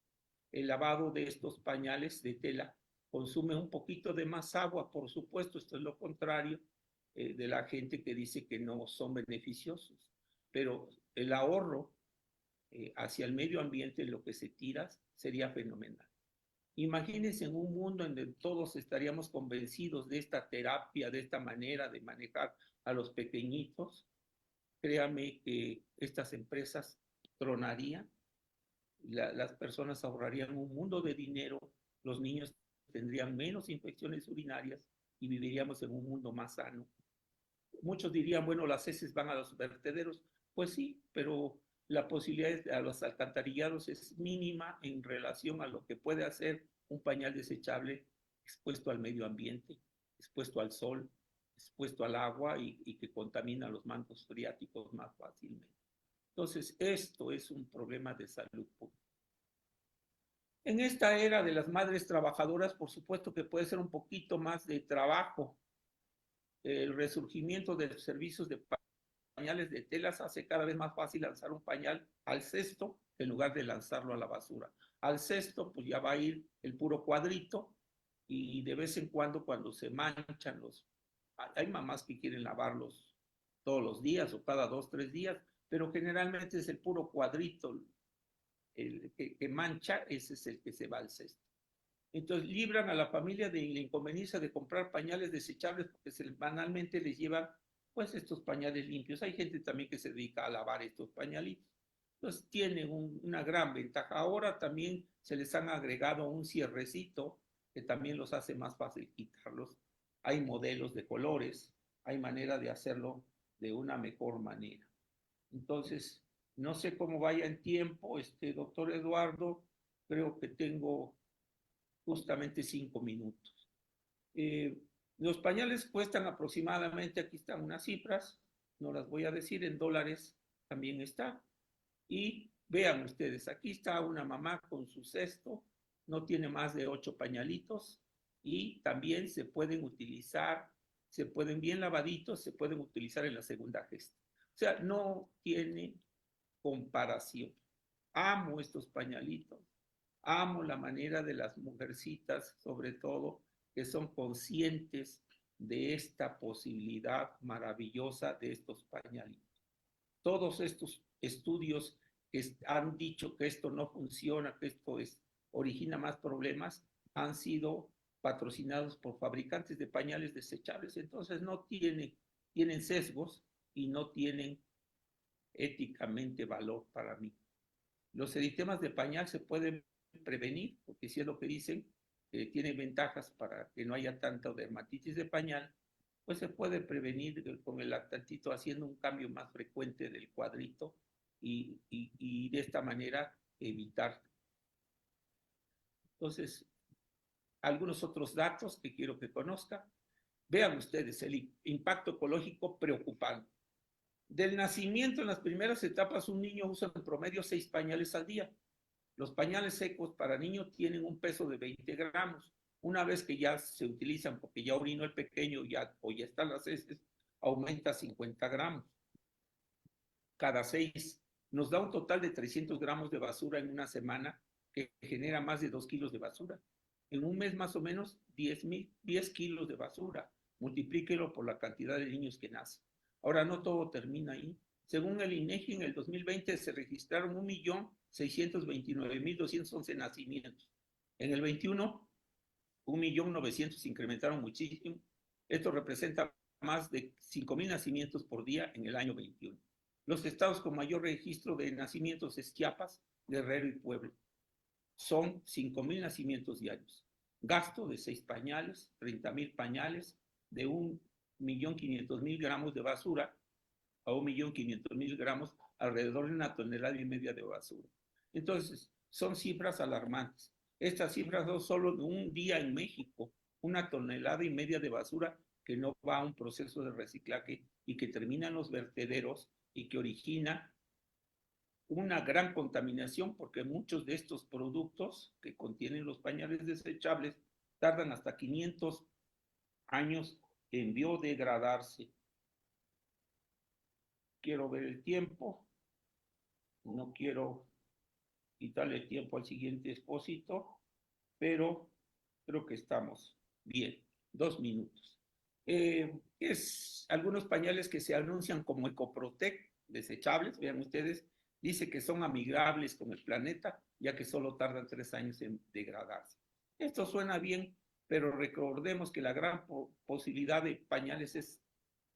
El lavado de estos pañales de tela consume un poquito de más agua, por supuesto, esto es lo contrario de la gente que dice que no son beneficiosos, pero el ahorro hacia el medio ambiente, lo que se tira, sería fenomenal. Imagínense en un mundo en donde todos estaríamos convencidos de esta terapia, de esta manera de manejar a los pequeñitos. Créame que estas empresas tronarían, las personas ahorrarían un mundo de dinero, los niños tendrían menos infecciones urinarias y viviríamos en un mundo más sano. Muchos dirían, bueno, las heces van a los vertederos. Pues sí, pero la posibilidad a los alcantarillados es mínima en relación a lo que puede hacer un pañal desechable expuesto al medio ambiente, expuesto al sol, expuesto al agua y que contamina los mantos freáticos más fácilmente. Entonces, esto es un problema de salud pública. En esta era de las madres trabajadoras, por supuesto que puede ser un poquito más de trabajo. El resurgimiento de los servicios de pañales de telas hace cada vez más fácil lanzar un pañal al cesto en lugar de lanzarlo a la basura. Al cesto, pues ya va a ir el puro cuadrito y de vez en cuando se manchan hay mamás que quieren lavarlos todos los días o cada 2, 3 días, pero generalmente es el puro cuadrito el que mancha, ese es el que se va al cesto. Entonces libran a la familia de la inconveniencia de comprar pañales desechables porque banalmente les llevan pues estos pañales limpios. Hay gente también que se dedica a lavar estos pañalitos. Entonces tienen una gran ventaja. Ahora también se les han agregado un cierrecito que también los hace más fácil quitarlos. Hay modelos de colores, hay manera de hacerlo de una mejor manera. Entonces, no sé cómo vaya en tiempo, doctor Eduardo, creo que tengo justamente 5 minutos. Los pañales cuestan aproximadamente, aquí están unas cifras, no las voy a decir, en dólares también está. Y vean ustedes, aquí está una mamá con su cesto, no tiene más de 8 pañalitos y también se pueden utilizar, se pueden bien lavaditos, se pueden utilizar en la segunda gesta. O sea, no tiene comparación. Amo estos pañalitos. Amo la manera de las mujercitas, sobre todo, que son conscientes de esta posibilidad maravillosa de estos pañalitos. Todos estos estudios que han dicho que esto no funciona, que esto origina más problemas, han sido patrocinados por fabricantes de pañales desechables. Entonces no tienen sesgos y no tienen éticamente valor para mí. Los eritemas de pañal se pueden prevenir, porque si es lo que dicen, tiene ventajas para que no haya tanta dermatitis de pañal, pues se puede prevenir con el lactantito haciendo un cambio más frecuente del cuadrito y de esta manera evitar. Entonces, algunos otros datos que quiero que conozcan. Vean ustedes el impacto ecológico preocupante. Del nacimiento en las primeras etapas, un niño usa en promedio 6 pañales al día. Los pañales secos para niños tienen un peso de 20 gramos. Una vez que ya se utilizan, porque ya orinó el pequeño o ya están las heces, aumenta 50 gramos cada 6. Nos da un total de 300 gramos de basura en una semana, que genera más de 2 kilos de basura. En un mes más o menos 10 kilos de basura. Multiplíquelo por la cantidad de niños que nacen. Ahora, no todo termina ahí. Según el INEGI, en el 2020 se registraron 1.629.211 nacimientos. En el 21, 1.900.000 incrementaron muchísimo. Esto representa más de 5.000 nacimientos por día en el año 21. Los estados con mayor registro de nacimientos es Chiapas, Guerrero y Puebla. Son 5.000 nacimientos diarios. Gasto de 6 pañales, 30.000 pañales, de 1.500.000 gramos de basura a 1.500.000 gramos, alrededor de 1,5 toneladas de basura. Entonces, son cifras alarmantes. Estas cifras son solo de un día en México, 1,5 toneladas de basura que no va a un proceso de reciclaje y que termina en los vertederos y que origina una gran contaminación, porque muchos de estos productos que contienen los pañales desechables tardan hasta 500 años en biodegradarse. Quiero ver el tiempo, no quiero quitarle tiempo al siguiente expósito, pero creo que estamos bien. 2 minutos. Algunos pañales que se anuncian como Ecoprotec, desechables, vean ustedes, dice que son amigables con el planeta, ya que solo tardan 3 años en degradarse. Esto suena bien, pero recordemos que la gran posibilidad de pañales es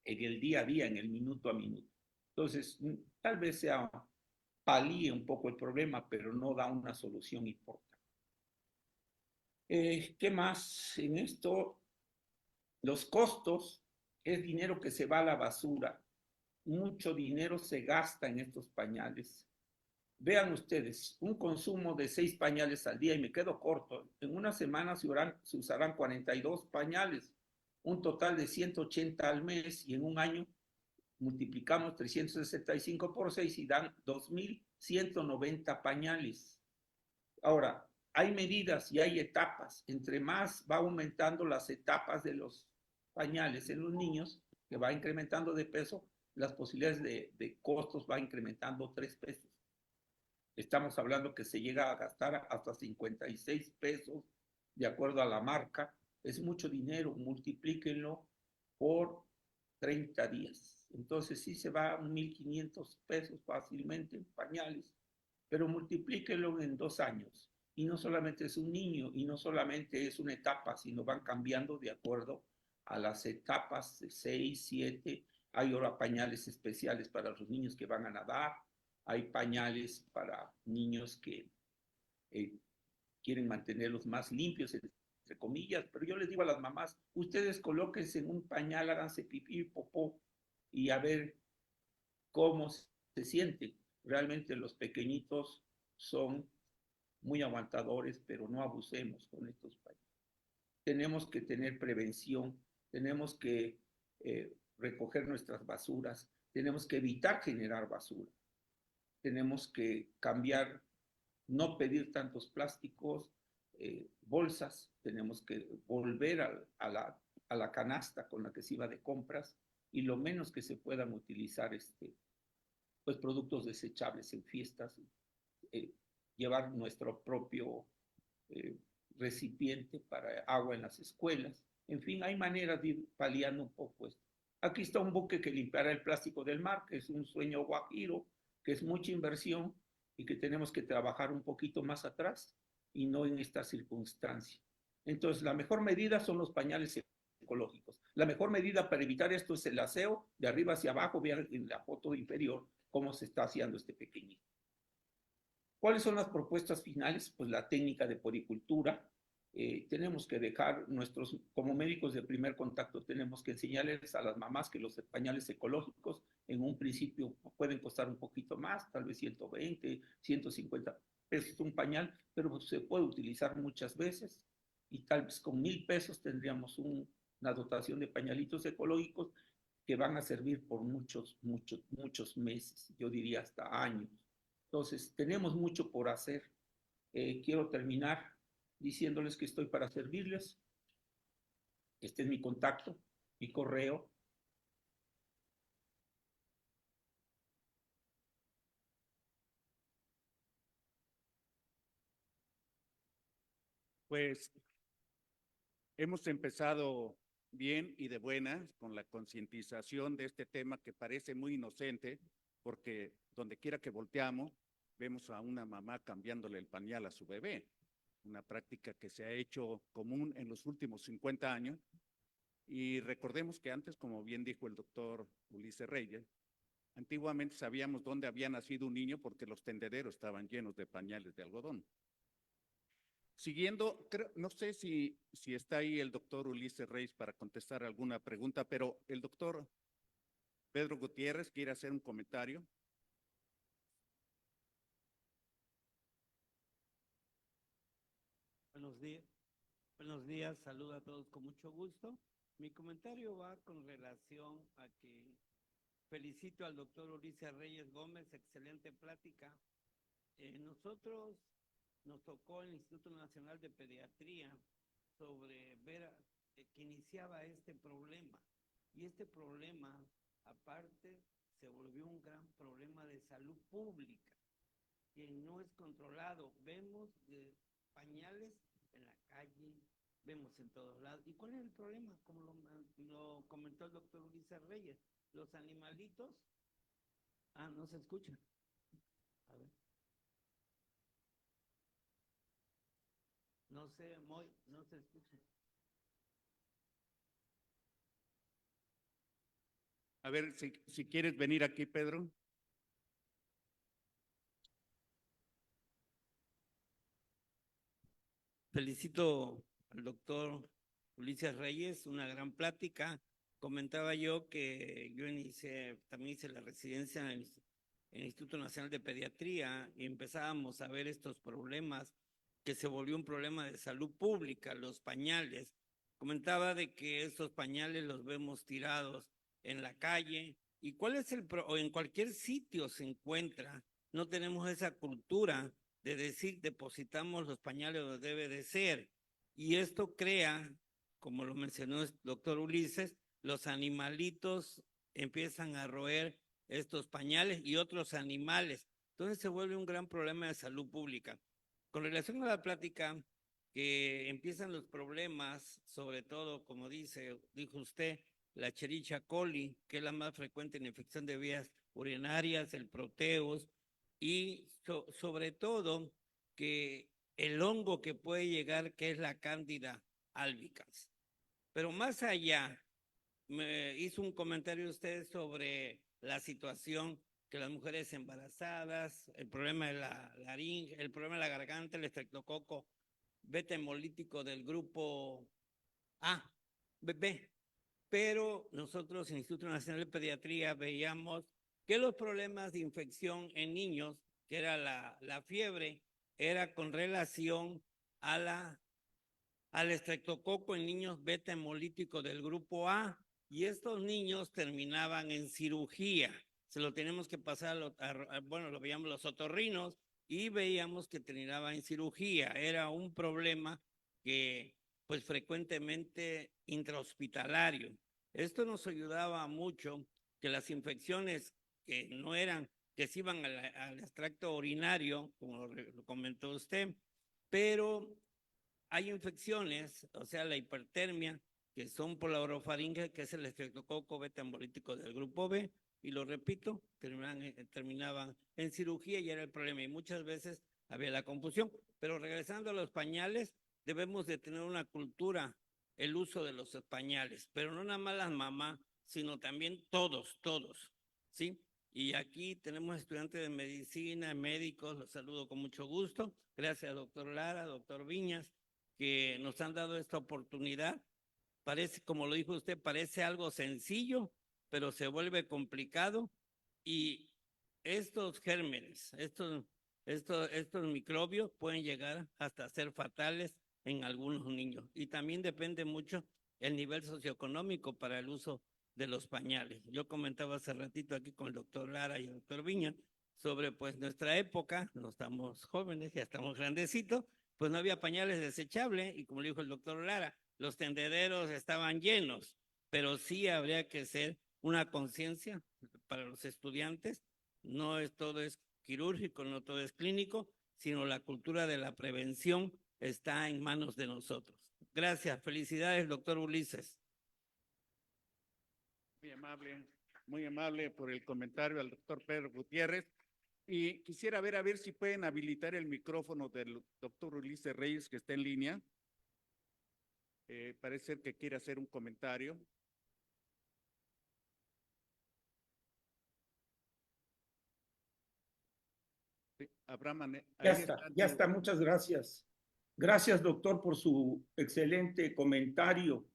en el día a día, en el minuto a minuto. Entonces, tal vez palíe un poco el problema, pero no da una solución importante. ¿Qué más en esto? Los costos es dinero que se va a la basura. Mucho dinero se gasta en estos pañales. Vean ustedes, un consumo de 6 pañales al día, y me quedo corto. En una semana se usarán 42 pañales, un total de 180 al mes, y en un año multiplicamos 365 por 6 y dan 2.190 pañales. Ahora, hay medidas y hay etapas. Entre más va aumentando las etapas de los pañales en los niños, que va incrementando de peso, las posibilidades de costos va incrementando 3 pesos. Estamos hablando que se llega a gastar hasta 56 pesos de acuerdo a la marca. Es mucho dinero, multiplíquenlo por 30 días. Entonces sí se va a 1.500 pesos fácilmente en pañales, pero multiplíquenlo en 2 años. Y no solamente es un niño, y no solamente es una etapa, sino van cambiando de acuerdo a las etapas de 6, 7. Hay ahora pañales especiales para los niños que van a nadar, hay pañales para niños que quieren mantenerlos más limpios, entre comillas, pero yo les digo a las mamás, ustedes colóquense en un pañal, háganse pipí y popó, y a ver cómo se sienten. Realmente los pequeñitos son muy aguantadores, pero no abusemos con estos pañales. Tenemos que tener prevención, tenemos que recoger nuestras basuras, tenemos que evitar generar basura, tenemos que cambiar, no pedir tantos plásticos, bolsas, tenemos que volver a la canasta con la que se iba de compras, y lo menos que se puedan utilizar pues productos desechables en fiestas, llevar nuestro propio recipiente para agua en las escuelas. En fin, hay maneras de ir paliando un poco esto. Aquí está un buque que limpiará el plástico del mar, que es un sueño guajiro, que es mucha inversión y que tenemos que trabajar un poquito más atrás y no en esta circunstancia. Entonces, la mejor medida son los pañales ecológicos. La mejor medida para evitar esto es el aseo de arriba hacia abajo. Vean en la foto inferior cómo se está haciendo este pequeñito. ¿Cuáles son las propuestas finales? Pues la técnica de poricultura. Tenemos que dejar como médicos de primer contacto, tenemos que enseñarles a las mamás que los pañales ecológicos en un principio pueden costar un poquito más, tal vez 120, 150 pesos un pañal, pero se puede utilizar muchas veces, y tal vez con 1,000 pesos tendríamos una dotación de pañalitos ecológicos que van a servir por muchos meses, yo diría hasta años. Entonces, tenemos mucho por hacer. Quiero terminar diciéndoles que estoy para servirles. Este es mi contacto, mi correo. Pues hemos empezado bien y de buenas con la concientización de este tema que parece muy inocente, porque donde quiera que volteamos, vemos a una mamá cambiándole el pañal a su bebé, una práctica que se ha hecho común en los últimos 50 años. Y recordemos que antes, como bien dijo el doctor Ulises Reyes, antiguamente sabíamos dónde había nacido un niño porque los tendederos estaban llenos de pañales de algodón. Siguiendo, no sé si está ahí el doctor Ulises Reyes para contestar alguna pregunta, pero el doctor Pedro Gutiérrez quiere hacer un comentario. Buenos días. Buenos días, saludo a todos con mucho gusto. Mi comentario va con relación a que felicito al doctor Ulises Reyes Gómez, excelente plática. Nosotros nos tocó el Instituto Nacional de Pediatría sobre ver que iniciaba este problema. Y este problema, aparte, se volvió un gran problema de salud pública, que no es controlado. Vemos pañales en la calle, vemos en todos lados. ¿Y cuál es el problema? Como lo comentó el doctor Ulises Reyes, los animalitos. No se escucha. A ver. No sé, no se escucha. A ver, si quieres venir aquí, Pedro. Felicito al doctor Ulises Reyes, una gran plática. Comentaba yo que yo también hice la residencia en el Instituto Nacional de Pediatría y empezábamos a ver estos problemas que se volvió un problema de salud pública, los pañales. Comentaba de que estos pañales los vemos tirados en la calle y o en cualquier sitio se encuentra. No tenemos esa cultura de decir depositamos los pañales donde debe de ser. Y esto crea, como lo mencionó el doctor Ulises, los animalitos empiezan a roer estos pañales y otros animales. Entonces se vuelve un gran problema de salud pública. Con relación a la plática, que empiezan los problemas, sobre todo, como dijo usted, la Escherichia coli, que es la más frecuente en infección de vías urinarias, el proteus, y sobre todo que el hongo que puede llegar, que es la Cándida albicans. Pero más allá, me hizo un comentario usted sobre la situación que las mujeres embarazadas, el problema de la laringe, el problema de la garganta, el estreptococo beta hemolítico del grupo A, B. Pero nosotros en el Instituto Nacional de Pediatría veíamos que los problemas de infección en niños, que era la fiebre, era con relación al estreptococo en niños beta hemolítico del grupo A, y estos niños terminaban en cirugía. Se lo tenemos que pasar, bueno, lo veíamos los otorrinos y veíamos que terminaba en cirugía. Era un problema que, pues, frecuentemente intrahospitalario. Esto nos ayudaba mucho, que las infecciones que no eran, que se iban al extracto urinario, como lo comentó usted, pero hay infecciones, o sea, la hipertermia, que son por la orofaringe, que es el estreptococo beta hemolítico del grupo B, y lo repito, terminaban en cirugía y era el problema, y muchas veces había la confusión. Pero regresando a los pañales, debemos de tener una cultura, el uso de los pañales, pero no nada más las mamás, sino también todos, ¿sí? Y aquí tenemos estudiantes de medicina, médicos, los saludo con mucho gusto. Gracias, doctor Lara, doctor Viñas, que nos han dado esta oportunidad. Parece, como lo dijo usted, parece algo sencillo, pero se vuelve complicado, y estos gérmenes, estos microbios pueden llegar hasta ser fatales en algunos niños, y también depende mucho el nivel socioeconómico para el uso de los pañales. Yo comentaba hace ratito aquí con el doctor Lara y el doctor Viña sobre pues nuestra época, no estamos jóvenes, ya estamos grandecitos, pues no había pañales desechables y como le dijo el doctor Lara, los tendederos estaban llenos, pero sí habría que ser una conciencia para los estudiantes, no es todo es quirúrgico, no todo es clínico, sino la cultura de la prevención está en manos de nosotros. Gracias, felicidades, doctor Ulises. muy amable por el comentario al doctor Pedro Gutiérrez. Y quisiera ver a ver si pueden habilitar el micrófono del doctor Ulises Reyes, que está en línea. Parece ser que quiere hacer un comentario. Sí, Abraham, Ya está, muchas gracias. Gracias, doctor, por su excelente comentario.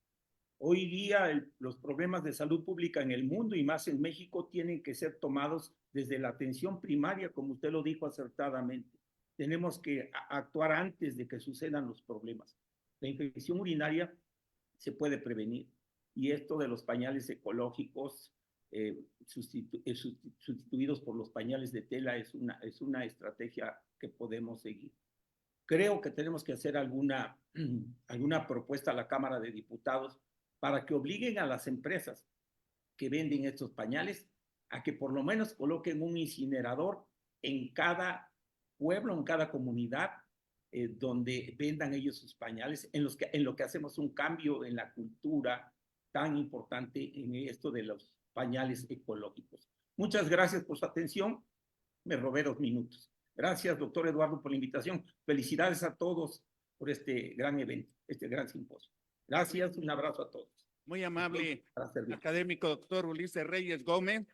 Hoy día los problemas de salud pública en el mundo y más en México tienen que ser tomados desde la atención primaria, como usted lo dijo acertadamente. Tenemos que actuar antes de que sucedan los problemas. La infección urinaria se puede prevenir y esto de los pañales ecológicos sustituidos por los pañales de tela es una estrategia que podemos seguir. Creo que tenemos que hacer alguna propuesta a la Cámara de Diputados para que obliguen a las empresas que venden estos pañales a que por lo menos coloquen un incinerador en cada pueblo, en cada comunidad, donde vendan ellos sus pañales, en lo que hacemos un cambio en la cultura tan importante en esto de los pañales ecológicos. Muchas gracias por su atención. Me robé 2 minutos. Gracias, doctor Eduardo, por la invitación. Felicidades a todos por este gran evento, este gran simposio. Gracias, un abrazo a todos. Muy amable, académico doctor Ulises Reyes Gómez.